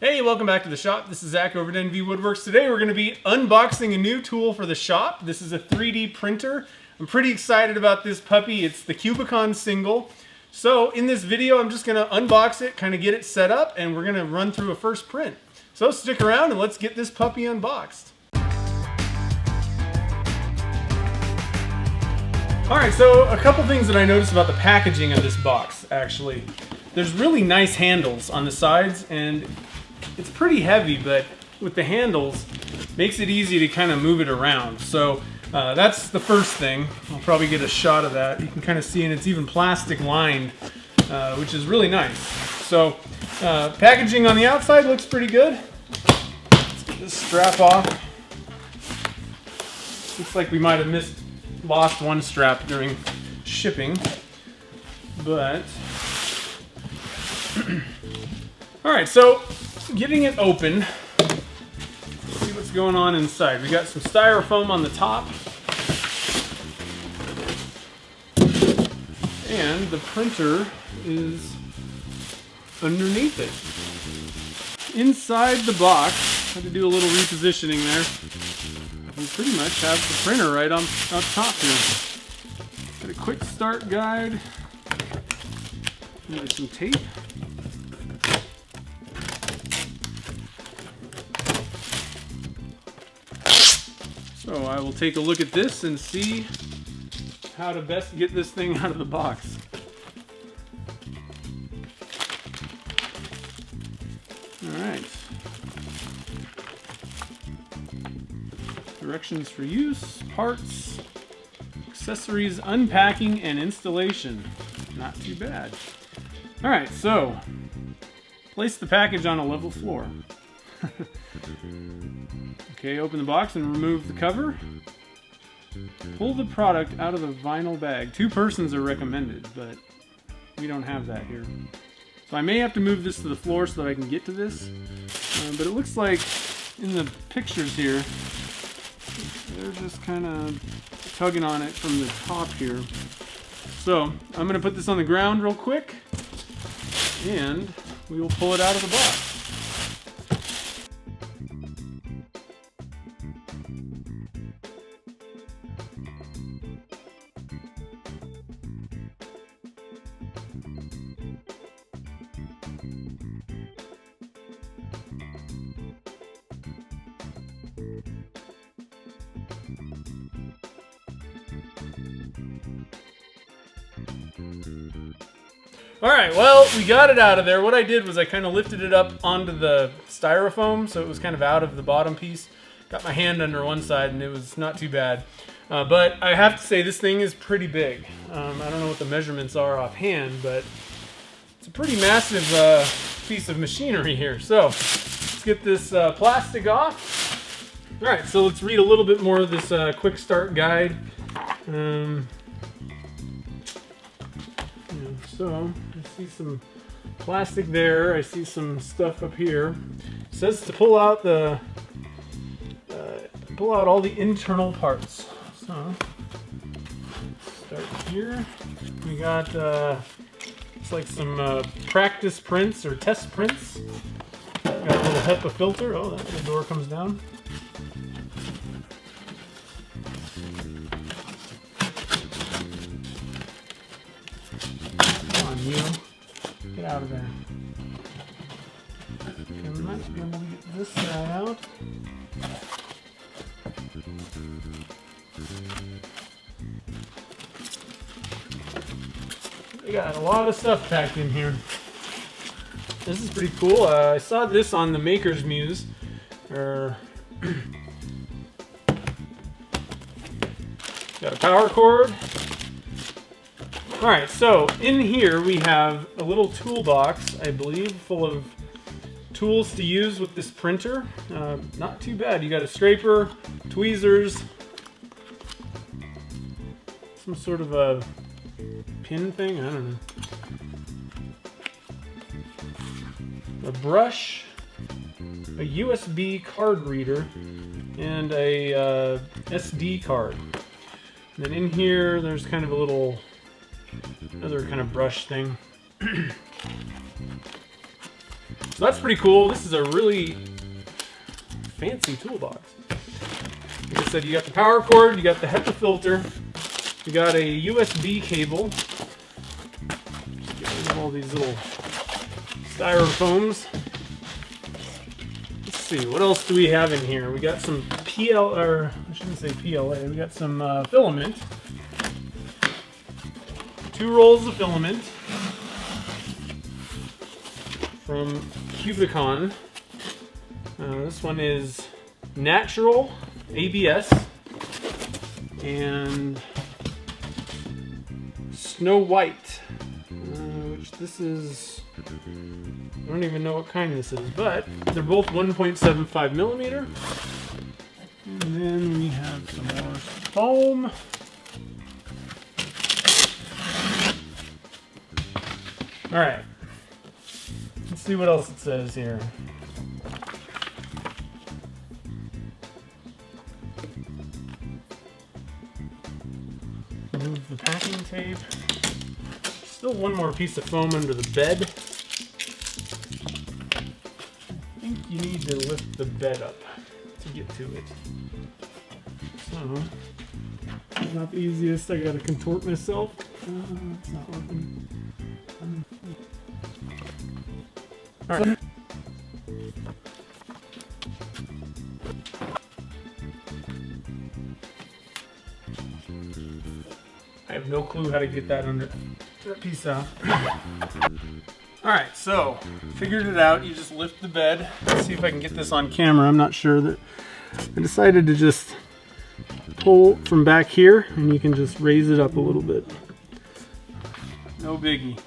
Hey, welcome back to the shop. This is Zach over at NV Woodworks. Today we're going to be unboxing a new tool for the shop. This is a 3D printer. I'm pretty excited about this puppy. It's the Cubicon Single. So in this video, I'm just going to unbox it, kind of get it set up, and we're going to run through a first print. So stick around and let's get this puppy unboxed. Alright, so a couple things that I noticed about the packaging of this box, actually. There's really nice handles on the sides, and it's pretty heavy, but with the handles, makes it easy to kind of move it around. So that's the first thing. I'll probably get a shot of that. You can kind of see, and it's even plastic lined, which is really nice. So packaging on the outside looks pretty good. Let's get this strap off. Looks like we might have lost one strap during shipping, but all right, so getting it open, let's see what's going on inside. We got some styrofoam on the top, and the printer is underneath it. Inside the box, had to do a little repositioning there. We pretty much have the printer right up top here. Got a quick start guide. Maybe some tape. So I will take a look at this and see how to best get this thing out of the box. Alright. Directions for use, parts, accessories, unpacking, and installation. Not too bad. Alright, so place the package on a level floor. Okay, open the box and remove the cover. Pull the product out of the vinyl bag. 2 persons are recommended, but we don't have that here. So I may have to move this to the floor so that I can get to this. But it looks like in the pictures here, they're just kind of tugging on it from the top here. So I'm going to put this on the ground real quick, and we will pull it out of the box. Alright, well, we got it out of there. What I did was I kind of lifted it up onto the styrofoam, so it was kind of out of the bottom piece. Got my hand under one side, and it was not too bad. But I have to say, this thing is pretty big. I don't know what the measurements are offhand, but it's a pretty massive piece of machinery here. So, let's get this plastic off. Alright, so let's read a little bit more of this quick start guide. So, I see some plastic there. I see some stuff up here. It says to pull out all the internal parts. So, start here. We got it's like some practice prints or test prints. Got a little HEPA filter. Oh, the door comes down. You get out of there. I might be able to get this guy out. We got a lot of stuff packed in here. This is pretty cool. I saw this on the Maker's Muse. Got a power cord. Alright, so in here we have a little toolbox, I believe, full of tools to use with this printer. Not too bad. You got a scraper, tweezers, some sort of a pin thing, I don't know. A brush, a USB card reader, and a SD card. And then in here there's kind of a little another kind of brush thing. So that's pretty cool. This is a really fancy toolbox. Like I said, you got the power cord, you got the HEPA filter, you got a USB cable. Just get rid of all these little styrofoams. Let's see, what else do we have in here? We got some I shouldn't say PLA, we got some filament. 2 rolls of filament from Cubicon. This one is natural ABS and Snow White, which this is, I don't even know what kind this is, but they're both 1.75 millimeter. And then we have some more foam. All right, let's see what else it says here. Remove the packing tape. Still one more piece of foam under the bed. I think you need to lift the bed up to get to it. So, it's not the easiest. I gotta contort myself. It's not working. All right. I have no clue how to get that under that piece out. All right, so figured it out. You just lift the bed. Let's see if I can get this on camera. I'm not sure that I decided to just pull from back here, and you can just raise it up a little bit. No biggie.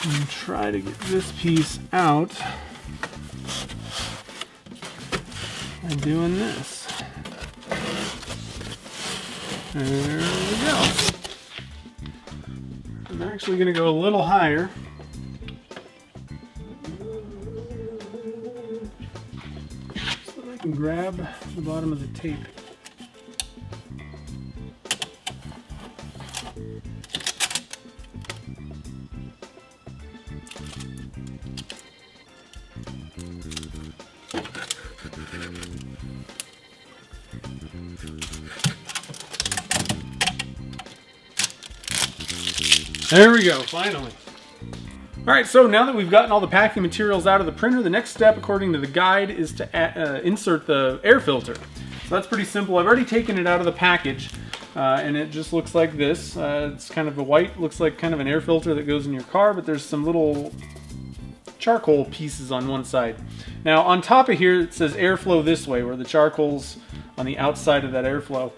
And try to get this piece out by doing this. There we go. I'm actually going to go a little higher. So that I can grab the bottom of the tape. There we go, finally. All right, so now that we've gotten all the packing materials out of the printer, the next step, according to the guide, is to insert the air filter. So that's pretty simple. I've already taken it out of the package, and it just looks like this. It's kind of a white, looks like kind of an air filter that goes in your car, but there's some little charcoal pieces on one side. Now, on top of here, it says airflow this way, where the charcoal's on the outside of that airflow.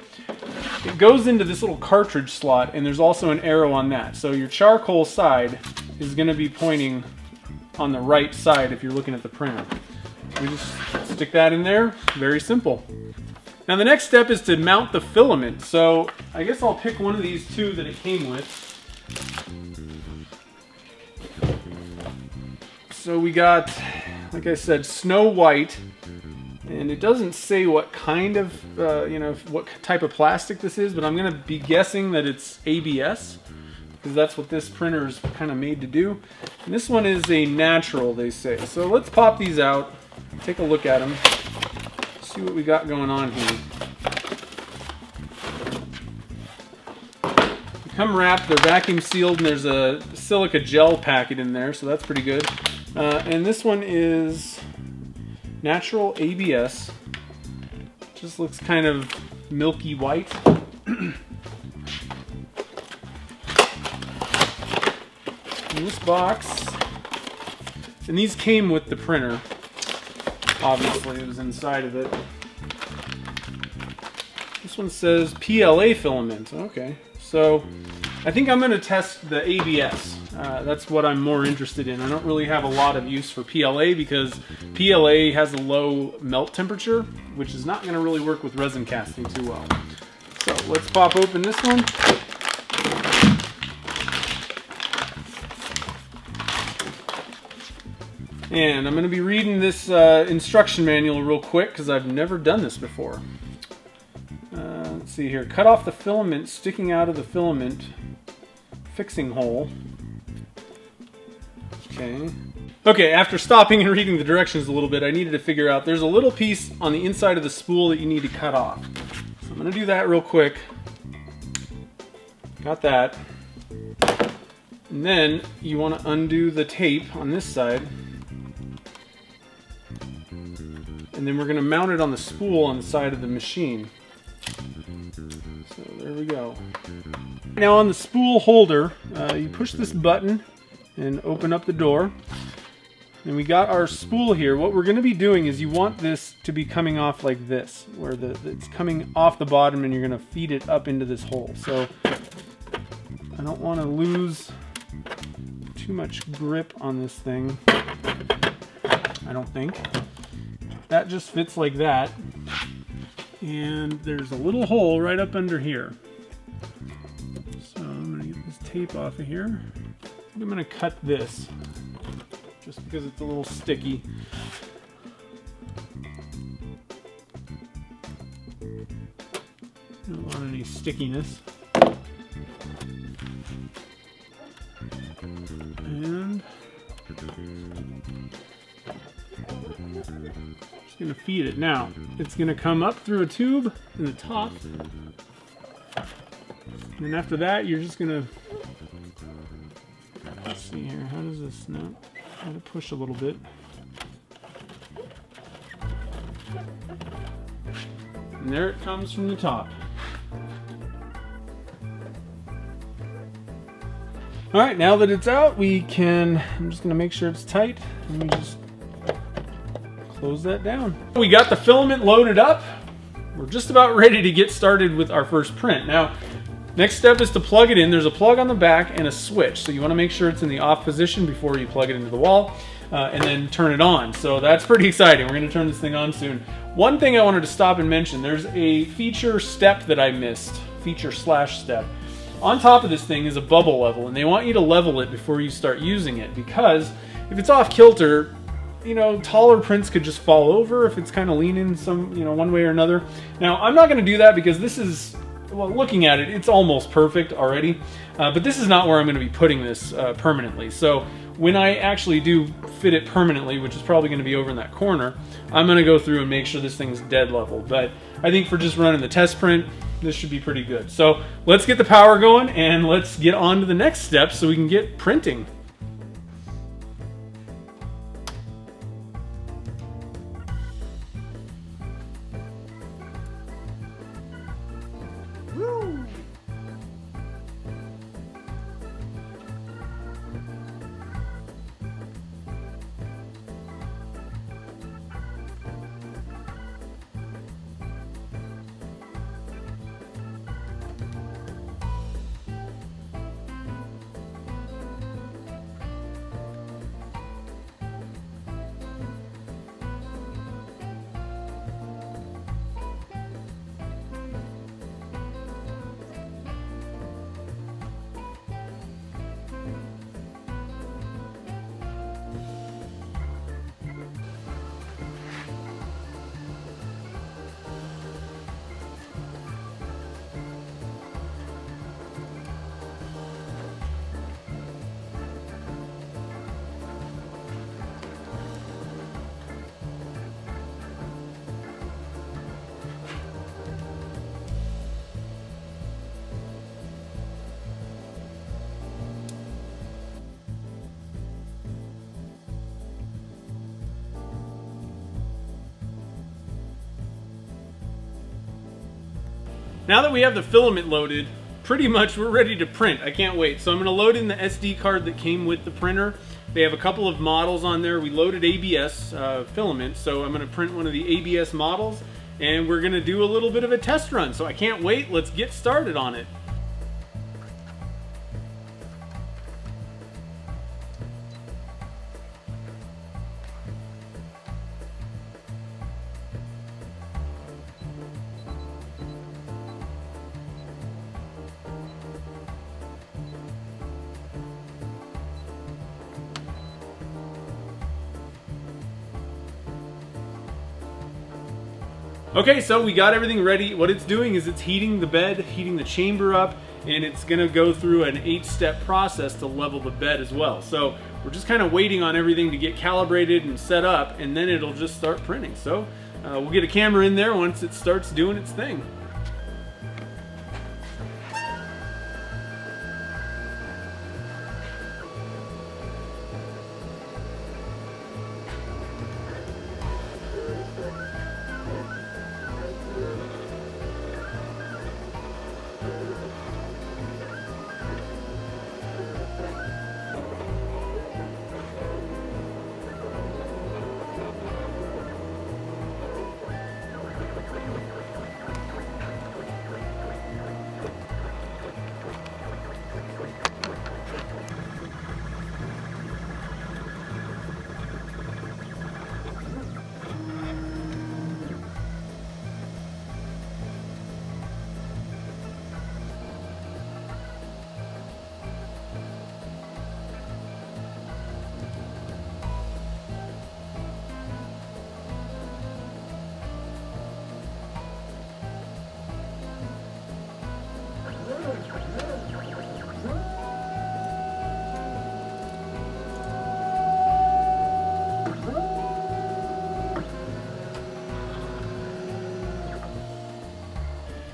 It goes into this little cartridge slot, and there's also an arrow on that. So your charcoal side is going to be pointing on the right side if you're looking at the printer. We just stick that in there. Very simple. Now the next step is to mount the filament. So I guess I'll pick one of these two that it came with. So we got, like I said, Snow White. And it doesn't say what kind of, what type of plastic this is, but I'm going to be guessing that it's ABS, because that's what this printer is kind of made to do. And this one is a natural, they say. So let's pop these out, take a look at them, see what we got going on here. They come wrapped, they're vacuum sealed, and there's a silica gel packet in there, so that's pretty good. And this one is natural ABS. Just looks kind of milky white. In this box, and these came with the printer. Obviously, it was inside of it. This one says PLA filament. Okay, so I think I'm going to test the ABS. That's what I'm more interested in. I don't really have a lot of use for PLA because PLA has a low melt temperature, which is not going to really work with resin casting too well. So let's pop open this one. And I'm going to be reading this instruction manual real quick because I've never done this before. Let's see here. Cut off the filament sticking out of the filament fixing hole. Okay. Okay, after stopping and reading the directions a little bit, I needed to figure out there's a little piece on the inside of the spool that you need to cut off. So I'm going to do that real quick. Got that. And then you want to undo the tape on this side. And then we're going to mount it on the spool on the side of the machine. So there we go. Now on the spool holder, you push this button and open up the door. And we got our spool here. What we're going to be doing is you want this to be coming off like this, where it's coming off the bottom and you're going to feed it up into this hole. So I don't want to lose too much grip on this thing, I don't think. That just fits like that. And there's a little hole right up under here. So I'm going to get this tape off of here. I'm going to cut this, just because it's a little sticky. Don't want any stickiness. And just going to feed it. Now, it's going to come up through a tube in the top. And then after that, you're just going to, let's see here, how does this now? I'm going to push a little bit. And there it comes from the top. Alright, now that it's out, we can, I'm just going to make sure it's tight. Let me just close that down. We got the filament loaded up. We're just about ready to get started with our first print. Now, next step is to plug it in. There's a plug on the back and a switch. So you want to make sure it's in the off position before you plug it into the wall, and then turn it on. So that's pretty exciting. We're going to turn this thing on soon. One thing I wanted to stop and mention, there's a feature step that I missed, feature/step. On top of this thing is a bubble level, and they want you to level it before you start using it, because if it's off kilter, you know, taller prints could just fall over if it's kind of leaning some, you know, one way or another. Now, I'm not going to do that because this is, well, looking at it, it's almost perfect already, but this is not where I'm going to be putting this permanently. So when I actually do fit it permanently, which is probably going to be over in that corner, I'm going to go through and make sure this thing's dead level. But I think for just running the test print, this should be pretty good. So let's get the power going and let's get on to the next step so we can get printing. Now that we have the filament loaded, pretty much we're ready to print. I can't wait. So I'm going to load in the SD card that came with the printer. They have a couple of models on there. We loaded ABS filament, so I'm going to print one of the ABS models, and we're going to do a little bit of a test run. So I can't wait. Let's get started on it. Okay, so we got everything ready. What it's doing is it's heating the bed, heating the chamber up, and it's gonna go through an 8-step process to level the bed as well. So we're just kind of waiting on everything to get calibrated and set up, and then it'll just start printing. So we'll get a camera in there once it starts doing its thing.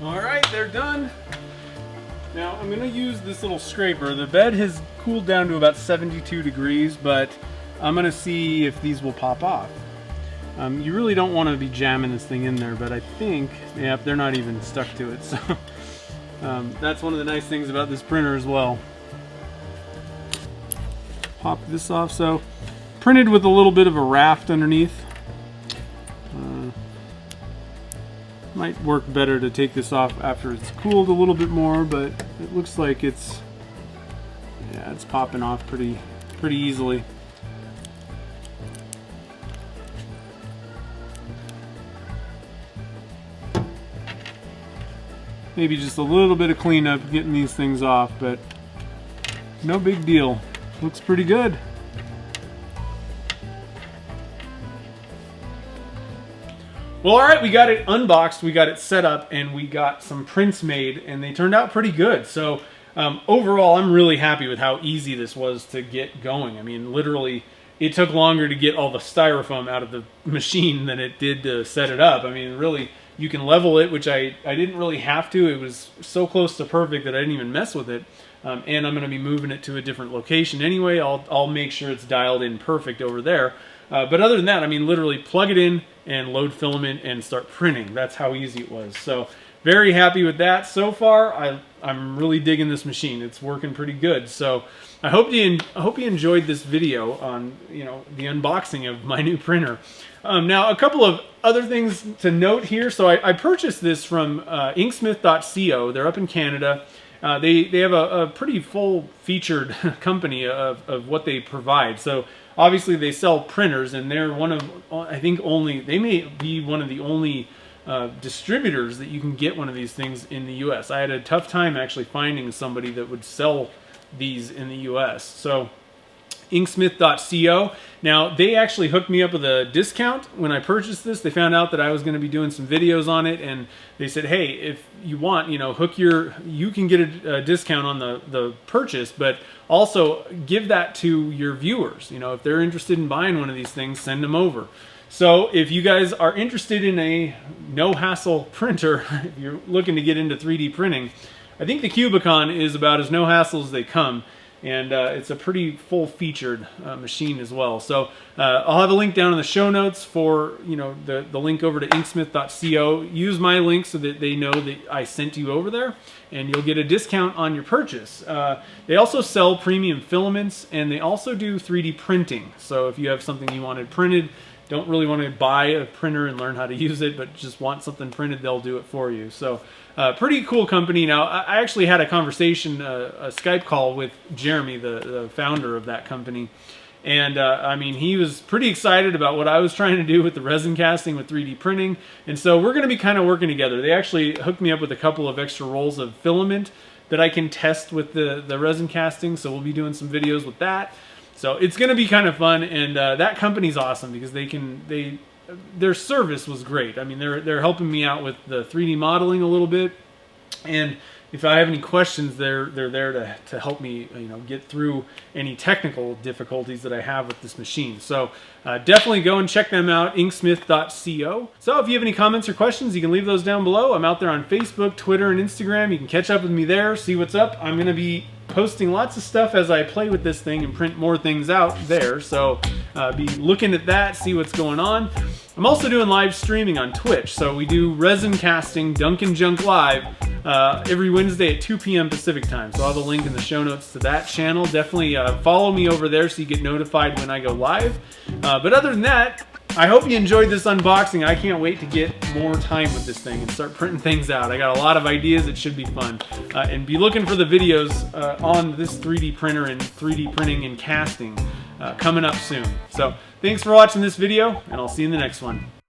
Alright, they're done. Now I'm going to use this little scraper. The bed has cooled down to about 72 degrees, but I'm going to see if these will pop off. You really don't want to be jamming this thing in there, but I think, yeah, they're not even stuck to it. So that's one of the nice things about this printer as well. Pop this off. So printed with a little bit of a raft underneath. Might work better to take this off after it's cooled a little bit more, but it looks like it's popping off pretty easily. Maybe just a little bit of cleanup getting these things off, but no big deal. Looks pretty good. Well, alright, we got it unboxed, we got it set up, and we got some prints made, and they turned out pretty good. So overall, I'm really happy with how easy this was to get going. I mean, literally, it took longer to get all the styrofoam out of the machine than it did to set it up. I mean, really, you can level it, which I didn't really have to. It was so close to perfect that I didn't even mess with it. And I'm going to be moving it to a different location anyway. I'll make sure it's dialed in perfect over there. But other than that, I mean, literally plug it in and load filament and start printing. That's how easy it was. So very happy with that so far. I'm really digging this machine. It's working pretty good. So I hope you enjoyed this video on the unboxing of my new printer. Now a couple of other things to note here. So I purchased this from inksmith.co. They're up in Canada. They have a pretty full featured company of what they provide. So obviously they sell printers, and they're one of, I think they may be one of the only distributors that you can get one of these things in the US. I had a tough time actually finding somebody that would sell these in the US. So inksmith.co. Now they actually hooked me up with a discount when I purchased this. They found out that I was going to be doing some videos on it, and they said, hey, if you want, you can get a discount on the purchase, but also give that to your viewers. If they're interested in buying one of these things, send them over. So if you guys are interested in a no-hassle printer, if you're looking to get into 3D printing, I think the Cubicon is about as no-hassle as they come. And it's a pretty full-featured machine as well. So I'll have a link down in the show notes for the link over to inksmith.co. Use my link so that they know that I sent you over there, and you'll get a discount on your purchase. They also sell premium filaments, and they also do 3D printing. So if you have something you wanted printed, don't really want to buy a printer and learn how to use it, but just want something printed, they'll do it for you. So pretty cool company. Now, I actually had a conversation, a Skype call with Jeremy, the founder of that company. And I mean, he was pretty excited about what I was trying to do with the resin casting with 3D printing. And so we're going to be kind of working together. They actually hooked me up with a couple of extra rolls of filament that I can test with the resin casting. So we'll be doing some videos with that. So it's going to be kind of fun, and that company's awesome because their service was great. I mean, they're helping me out with the 3D modeling a little bit, and if I have any questions, they're there to help me, get through any technical difficulties that I have with this machine. So definitely go and check them out, inksmith.co. So if you have any comments or questions, you can leave those down below. I'm out there on Facebook, Twitter, and Instagram. You can catch up with me there, see what's up. I'm going to be posting lots of stuff as I play with this thing and print more things out there. So be looking at that, see what's going on. I'm also doing live streaming on Twitch. So we do resin casting, Dunkin' Junk Live, every Wednesday at 2 p.m. Pacific time. So I'll have a link in the show notes to that channel. Definitely follow me over there so you get notified when I go live. But other than that, I hope you enjoyed this unboxing. I can't wait to get more time with this thing and start printing things out. I got a lot of ideas. It should be fun. And be looking for the videos on this 3D printer and 3D printing and casting coming up soon. So thanks for watching this video, and I'll see you in the next one.